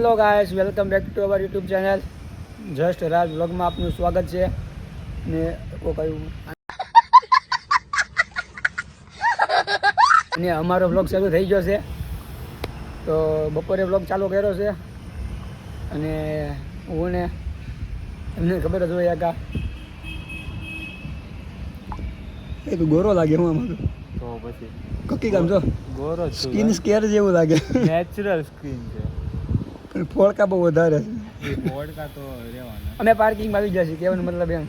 Hello guys, welcome back to our YouTube channel just Raj વ્લોગમાં આપનું સ્વાગત છે. ને કહ્યું અને અમારો વ્લોગ શરૂ થઈ ગયો છે. તો બપોરે વ્લોગ ચાલુ કર્યો છે અને હું ને એમને ખબર જ હોય કા એ તો ગોરો લાગે હું આમાં તો પછી કકી કામ જો ગોરો સ્કિન સ્કેર જેવું લાગે. નેચરલ સ્કિન છે પણ ફોડકા બહુ વધારે છે. એ પોડકા તો રહેવાના. અમે પાર્કિંગમાં આવી ગયા છીએ કહેવાનો મતલબ એમ.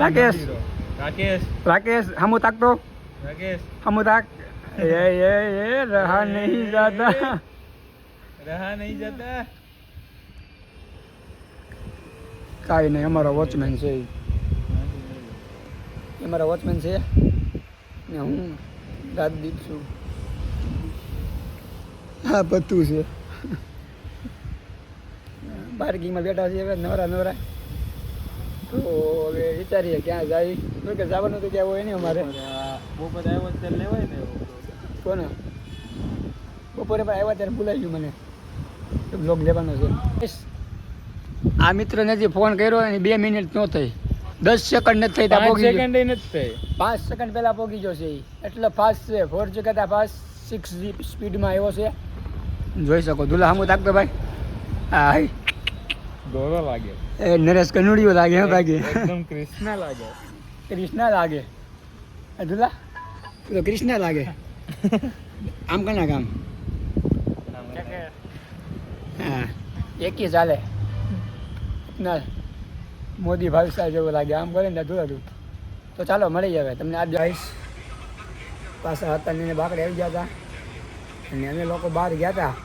રાકેશ રાકેશ હમુ તાકતો રાકેશ હમુ તાક એ રહા નહીં જાતા રહા નહીં જતા. કાંઈ નહીં, અમારો વોચમેન છે એ અમારા વોચમેન છે ને હું રાજદીપ છું. હા બધું છે. પાર્કિંગમાં બેઠા છીએ હવે નવરા તો હવે વિચારીએ ક્યાં જાય. તો કે જવાનું તો ક્યાં હોય નહીં અમારે. બપોરે આવ્યો ત્યારે લેવાય ને કોને બપોરે પણ આવ્યા ત્યારે બોલાવી ગયું મને બ્લોગ લેવાનો છે. આ મિત્રને જે ફોન કર્યો એની 2 મિનિટ ન થઈ, 10 સેકન્ડ નથી થઈ. 5 સેકન્ડ નથી થઈ. 5 સેકન્ડ પહેલા પહોંચી ગયો છે એ. એટલે ફાસ્ટ છે, 4G કરતાં ફાસ્ટ 6G સ્પીડમાં આવ્યો છે. જોઈ શકો. દુલા હમુ તાકતો ભાઈ. હા ગોરો લાગે. એ નરેશ કનુડિયો લાગે. હે ભાઈ એકદમ કૃષ્ણ લાગે. કૃષ્ણા લાગે. દુલા તો કૃષ્ણા લાગે. આમ કના કામ હા એકી ચાલે ના મોદી ભાવિસાર જેવું લાગે. આમ કરે ને ધૂળા તું. તો ચાલો મળી જાય તમને. આજ જઈશ પાછા હતા ને બાકડે આવી ગયા હતા અને અમે લોકો બહાર ગયા હતા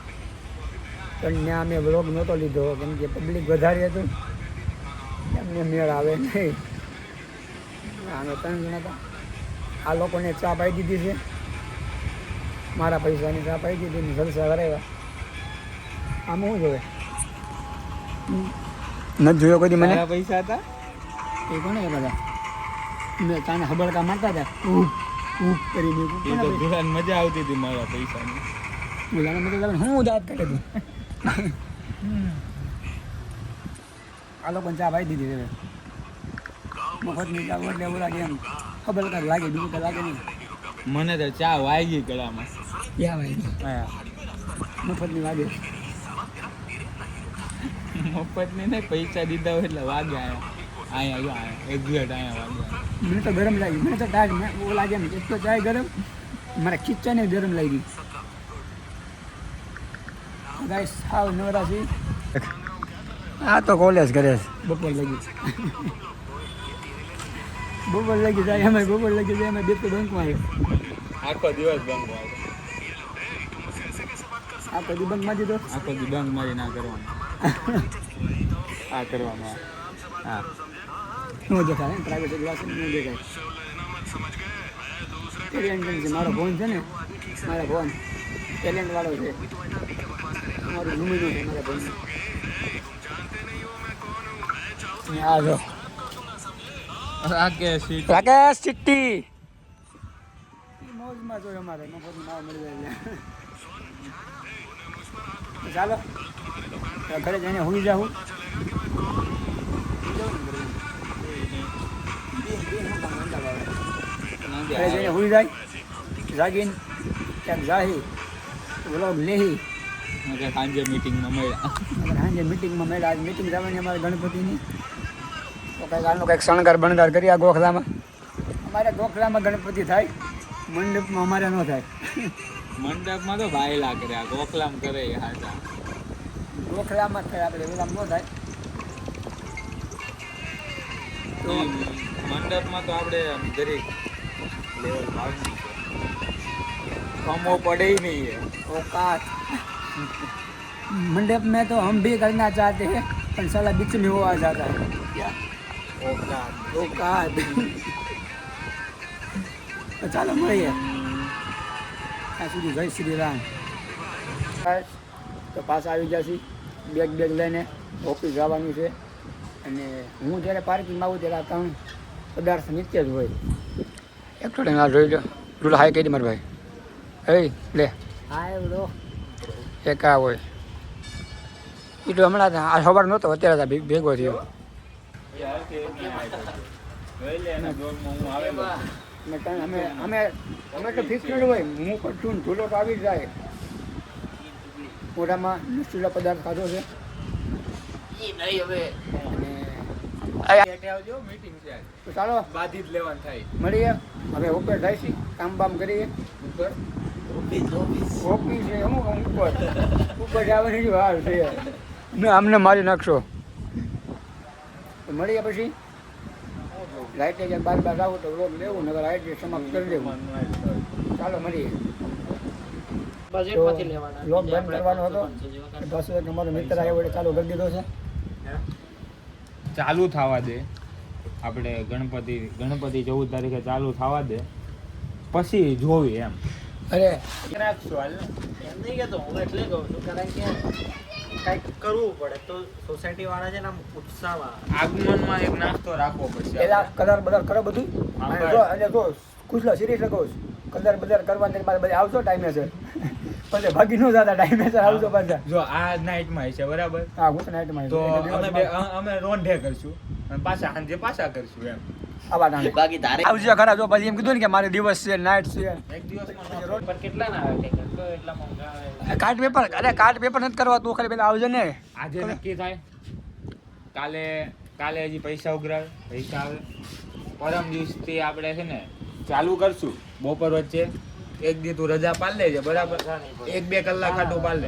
પણ ત્યાં અમે વ્લોગ નહોતો લીધો કેમ કે પબ્લિક વધારે હતું. એમને મેળ આવે નહીં. અમે 3 જણા હતા. આ લોકોને ચા પાઈ દીધી છે, મારા પૈસાની ચા પાઈ દીધી ને જલસા કરાવ્યા. આમાં શું જોવે નથી જોયો કોઈ મને. પૈસા હતા એ કોને બધા મેં તાને હબળકા મારતા હતા કરી દુલ્હન મજા આવતી હતી મારા પૈસાની. બોલાને મતલબ હું દાંત કાઢે તું. આ લોકોને ચા પાઈ દીધી હવે મફતની ચા એટલે એવું લાગે એમ હબળકા લાગે, બીજું તો લાગે નહીં. મને તો ચા વાગી ગળામાં. ક્યાં ભાઈ હા મફતની લાગે. મફતની નહીં, પૈસા દીધા હોય એટલે વાગ્યા. અહીંયા એક્ઝેક્ટ અહીંયા વાગ્યા. મને તો ગરમ લાગી. મને તો ટાઈમ એવું લાગે એમ એક તો ચાય ગરમ, મારા ખીચાને ગરમ લાગી. ગાઈસ સાવ નવરા છે. આ તો કોલેજ કરે છે. બપોર લાગી બપોર લાગી જાય અમે બપોર લાગી જાય અમે બે તો બંકમાં આવ્યો. આખો દિવસ બંધ વાગે. આ કદી બંક માં દીધો. આખો દી બંધ મારી ના કરવાનું. આ કરવાનું. હા ન દેખાય પ્રાઇવેટ ક્લાસ ન દેખાય. ટેલેન્ટ છે મારો ફોન છે ને, મારા ફોન ટેલેન્ટ વાળો છે. મારું નમૂનો છે મારા ફોન. આ જો રાકેશ ચિટ્ટી મોજમાં જોઈએ અમારે મફતની માવા મળી જાય. ચાલો ઘરે જઈને હુઈ જાઉં. ઘરે જઈને હુઈ જાય જાગીને ક્યાંક જાહી વ્લોગ લેહી. સાંજે મિટિંગમાં મળ્યા. સાંજે મિટિંગમાં મળ્યા. આજ મિટિંગ જવાની અમારે ગણપતિની. તો કંઈક આનો કંઈક શણગાર બણગાર કરી આ ગોખલામાં. અમારે ગોખલામાં ગણપતિ થાય, મંડપમાં અમારે ન થાય. મંડપમાં તો ભાઈલા કરે, આ ગોખલામ કરે. હાચા ગોખલામાં થાય, આપણે વેલામ ન થાય. તો મંડપમાં તો આપણે દરેક લેવલ ભાગની છે. કમો પડે નહીં है औकात. मंडप में तो हम भी करना चाहते हैं पर साला बीच में वो आ जाता है. क्या औकात. तो ચાલો મળીએ ત્યાં સુધી. જય શ્રી રામ. તો પાછા આવી ગયા છીએ બેગ લઈને. ઓફિસ જવાનું છે અને હું જ્યારે પાર્કિંગમાં આવું ત્યારે આ 3 પદાર્થ નીચે જ હોય. એક તો આ જોઈ લો. રૂલ હાઈ કરી મારા ભાઈ એ લે હા એવડો એક આ હોય એ તો હમણાં આ ખબર નહોતો અત્યારે ભેગો થયો અમે તો ફિક્સ હોય હું કરશું ઢોલો તો આવી જ જાય મોઢામાં નુસ્તુલા પદાર્થ ખાધો છે તો ચાલો બાધી જ લેવાનું થાય મળીએ હવે ઉપર જાય છે કામ બામ કરીએ ઉપર ઓપી છે અમુક ઉપર જવાની વાર છે ને અમને મારી નાખશો તો મળીએ પછી લાઈટ જ્યાં બાર આવું તો વ્લોગ લેવું નગર લાઈટ સમાપ્ત કરી દેવું ચાલો મળીએ બજેટમાંથી લેવાના વ્લોગ બંધ કરવાનો હતો બસ અમારો મિત્ર આવ્યો એટલે ચાલુ કરી દીધો છે ચાલુ થવા દે આપણે ગણપતિ 14 તારીખે ચાલુ થવા દે પછી જોવી એમ અરે રાખશું હાલ ને એમ નહીં કહેતો હું એટલે કહું છું કારણ કે કંઈક કરવું પડે તો સોસાયટી વાળા છે ને આમ ઉત્સાહમાં આગમનમાં એક નાસ્તો રાખવો પડશે પેલા કલર બલર કરો બધું હા, અને બસ. જો અને જો કુછલા સિરીઝ લખો કલર બલર કરવાની મારે બધે આવશો ટાઈમે છે પછી ભાગી ન જતા ટાઈમે છે આવજો પાછા જો આ નાઇટમાં છે બરાબર હા હું નાઇટમાં તો અમે રોંઢે કરશું અને પાછા સાંજે પાછા કરશું એમ આવા ટાણે બાકી તારે આવજો ખરા જો પછી એમ કીધું ને કે મારે દિવસ છે નાઇટ છે એક દિવસમાં રોડ પર કેટલા ના આવે ટિકિટ તો એટલા મોંઘા આવે કાર્ડ પેપર અરે કાર્ડ પેપર નથી કરવા તું ખાલી પેલા આવજો ને આજે નક્કી થાય કાલે હજી પૈસા ઉઘરાવે પૈસા આવે પરમ દિવસથી આપણે છે ને ચાલુ કરશું બપોર વચ્ચે એક દી તું રજા પાડ લેજે બરાબર 1-2 કલાક ખાટું પાડ લે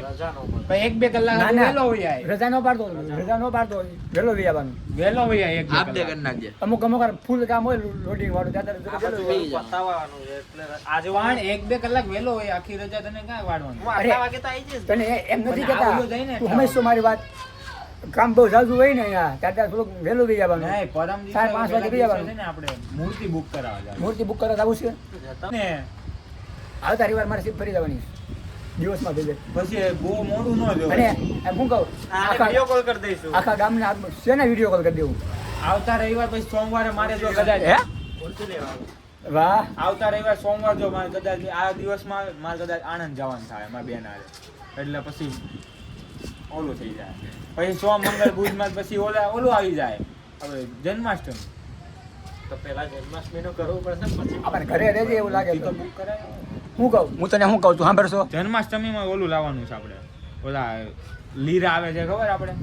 ભાઈ પણ 1-2 કલાક ના, ખાટું ના. વહેલો હોય આય. રજા નો પાડતો વહેલો લઈ આવવાનું વહેલો હોય આય 1-2 આપ દે કલાક. કરી નાખજે અમુક અમુક ફૂલ કામ હોય લોડિંગ વાળું ત્યાં તારે વહેલું લઈ આવવાનું. પતાવવાનું છે એટલે આજે પણ 1-2 કલાક વહેલો હોય આખી રજા તને ક્યાં વાળવાનું હું 8 વાગે તો આવી જઈશ તને એમ નથી પણ કહેતા આવજો જઈને તું હંમેશા મારી વાત કામ બહુ ઝાઝું હોય ને અહીંયા ત્યાં થોડુંક વહેલું લઈ આવવાનું નહીં, પરમ દિવસે 4-5 વાગે પહેલા લઈ દિવસે આવવાનું છે ને આપણે મૂર્તિ બુક કરાવવા જવાનું. મૂર્તિ બુક કરવા આવું છે ને આવતા રવિવાર મારે સીટ ફરી જવાની દિવસમાં ભેગે પછી બહુ મોડું ન અને જોવાય. એમ શું કહું વિડિયો કોલ કરી દઈશું આખા ગામને શેને વિડીયો કોલ કરી દેવું આવતા રવિવાર પછી સોમવારે મારે જો કદાચ બોલતું લેવાનું વાહ આવતા રવિવાર સોમવાર જો મારે કદાચ આ દિવસમાં મારે કદાચ આણંદ જવાનું થાય મારા બેન હારે એટલે પછી ઓલું થઈ જાય પછી સોમ મંગળ બુધમાં પછી ઓલું આવી જાય હવે જન્માષ્ટમી તો પેલા જન્માષ્ટમીનું કરવું પડશે પછી આપણે ઘરે રહેજે એવું લાગે ટિકિટ તો બુક કરાય હું કહું હું તને શું કહું તું સાંભળશો જન્માષ્ટમીમાં ઓલું લાવવાનું છે આપણે ઓલા લીરા આવે છે ખબર આપણે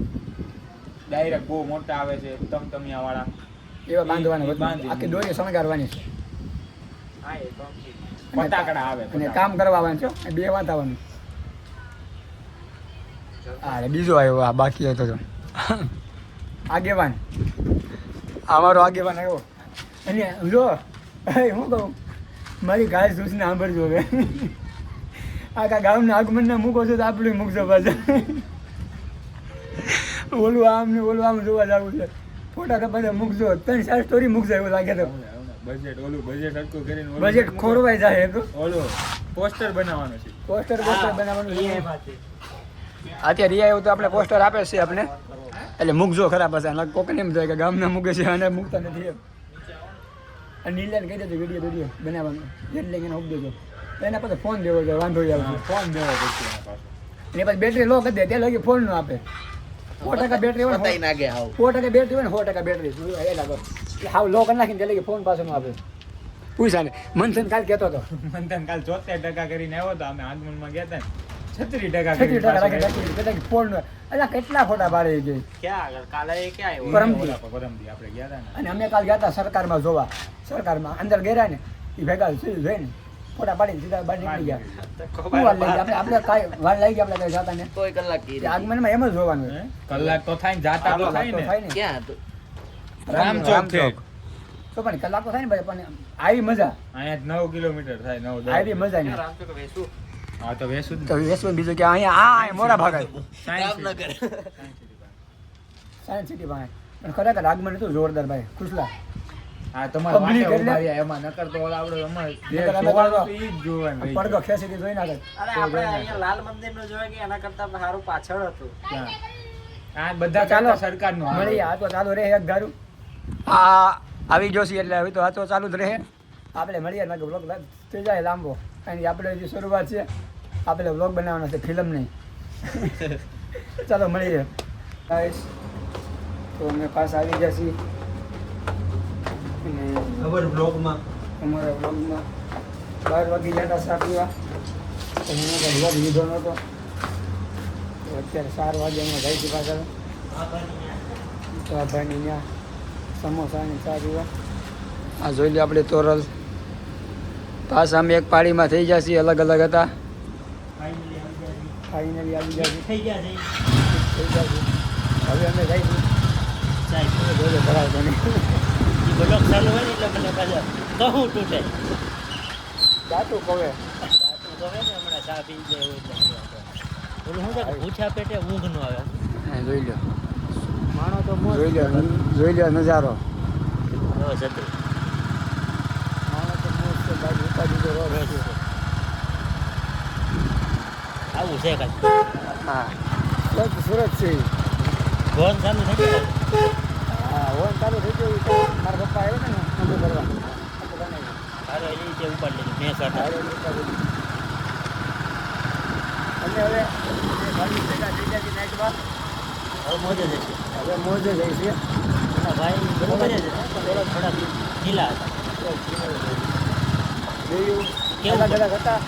ડાયરેક્ટ બહુ મોટા આવે છે તમતમિયા વાળા એવા બાંધવાના એ બધું. બાંધી આખી દોરી શણગારવાની છે હા એ તો ઠીક. ફટાકડા આવે અને ફટાકડા. કામ કરવાનું છે બે વાંધવાનું અરે બીજો આવ્યો આ બાકી હતો તો આગેવાન અમારો આગેવાન આવ્યો અને જો હું કહું મારી ગાય સૂચને સાંભળજો હવે આખા ગામના આગમનના મૂકો છો તો આપણું મૂકજો પાછા ઓલું આમ ને ઓલું આમ જોવા જવું છે ફોટા તો બધા મૂકજો 3-4 સ્ટોરી મૂકજો એવું લાગે તો બજેટ હરખું કરીને ઓલું બજેટ ખોરવાઈ જાય તો ઓલું પોસ્ટર બનાવવાનું છે પોસ્ટર બનાવવાનું એ છે એમાંથી. અત્યારે રિયા એવું તો આપણે પોસ્ટર આપે છે આપણે એટલે મૂકજો ખરા પાછા કોકને એમ થાય કે ગામના મૂકે છે અને મૂકતા નથી એમ અને નીલાને કહી દેજો વિડીયો બનાવવાનું એટલે એને ઉપ દેજો એના પાસે ફોન દેવો છે વાંધો જ આવશે ફોન દેવો પડશે એના પાસે. અને પછી બેટરી લો કરી દે ત્યાં લગી ફોન નો આપે 100% બેટરી હોય પતાઈ નાખે હાવ 100% બેટરી હોય ને 100% બેટરી એ લાગો હાવ લો કરી નાખીને ત્યાં લગી ફોન પાસે નો આપે પૂછા ને મંથન કાલ કહેતો હતો મંથન કાલ 74% કરીને આવ્યો તો અમે આગમનમાં ગયા હતા ને 36% 36% કરીને રાખી પાછો નાખી ફોન નો એટલે કેટલા ફોટા પાડે છે ક્યાં આગળ કાલે એ ક્યાં આવ્યો પરમદી. પરમદી આપણે ગયા હતા ને અને અમે કાલ ગયા હતા સરકારમાં જોવા સરકારમાં અંદર ગયા ને એ ભેગા જોઈને ફોટા પાડીને સીધા બહાર નીકળી ગયા તો શું ખબર વાર લાગી આપણે કાંઈ વાર લાગી આપણે કઈ જતા ને કોઈ કલાક તે આગમનમાં એમ જ જોવાનું હે? કલાક તો થાય ને જાતા તો થાય તો ને થાય ને ક્યાં હતું રામચોક છે તો પણ કલાક તો થાય ને ભાઈ પણ આવી મજા અહીંયા 9 કિલોમીટર થાય 9-10. આવી મજા ક્યાં નહીં રામચોક વેસુ હા તો વેસુ જ તો વેસમાં બીજું કે અહીંયા મોડા ભાગાય રામનગર સાયન્સ સિટી પાસે પણ ખરેખર આગમન હતું જોરદાર ભાઈ ખુશલા હા તમારે Public વાટે એટલે- ઉભા રહ્યા એમાં નકર તો ઓલા આપણે અમારે જે નકર અમે જોવાનું તો- તો ઈ જ જોવાનું રહી પડઘો ગયું. ખેંચી જોઈ નાખે અરે આપણે અહીંયા લાલ મંદિર નું જોયા કે એના કરતા સારું પાછળ હતું ત્યાં. આ બધા ચાલો ચાલો સરકારનું આવે. મળી આ તો ચાલુ રહે એક ગારું આ આવી જોશી એટલે હવે તો આ તો ચાલુ જ રહે આપણે મળીએ ના બ્લોગ થઈ જાય લાંબો કારણ કે આપણે હજી શરૂઆત છે, આપણે વ્લોગ બનાવવાનો છે, ફિલ્મ નહીં. ચાલો મળીએ ગાઈસ. તો અમે પાછા આવી ગયા છીએ અને ખબર બ્લોગમાં અમારા વ્લોગમાં 12 વાગી ગયા હતા ચા પીવા, તો હું વ્લોગ લીધો નહોતો. તો અત્યારે 4 વાગે અમે જાય છે પાછળ. તો આ ભાઈની ત્યાં સમોસા અને ચા પીવા. આ જોઈ લે આપણે તોરલ. પાછા અમે એક પાડીમાં થઈ ગયા છીએ, અલગ અલગ હતા. ફાઇનલી આવી ગયા થઈ ગયા છે થઈ ગયા છે. હવે અમે જઈશું જોડે ભરાવતો નહીં. બ્લોગ ચાલુ હોય ને એટલે મને પાછા કહું તૂટે જાતું કહે દાંતું કહે ને હમણાં ચા પી જાય એવું એટલે બોલું શું છે કે ભૂખ્યા પેટે ઊંઘ ન આવે જોઈ લો માણો તો મોજ જોઈ લો નજારો. હવે જતું માણો તો મોજ છે, બાજુ ઉપાડી તો રોડ છે. આવું છે કાંઈ હા સુરત છે. ફોન ચાલુ થઈ ગયો હા હોન ચાલુ થઈ ગયું તો મારા પપ્પા આવ્યો ને નંબર કરવા આપણે બનાવી તારો એ રીતે ઉપાડ લીધું મેં અને હવે ભાઈ ભેગા થઈ ગયા છે નાઇટમાં. હવે મોજે જશે હવે મોજે જાય છે. એના ભાઈ બરોબર જ હતા પણ થોડા ઢીલા હતા જોયું કેવું અલગ અલગ હતા.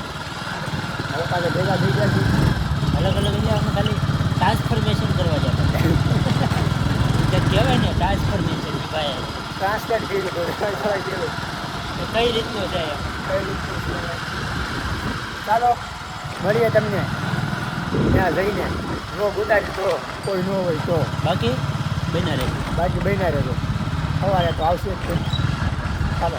હવે પાછા ભેગા થઈ ગયા છે. અલગ અલગ એટલે અમે ખાલી ટ્રાન્સફોર્મેશન કરવા જતા જે કહેવાય ને ટ્રાન્સફોર્મેશન ભાઈ ટ્રાન્સલેટ કર્યું થોડું કઈ કર્યું તો કઈ રીતનું જાય એમ કઈ રીતનું છે. ચાલો મળીએ તમને ત્યાં જઈને નો ઉતારી તો કોઈ ન હોય તો, બાકી બના રહે બાકી બન્યા રહેજો. સવારે તો આવશે જ તે. ચાલો.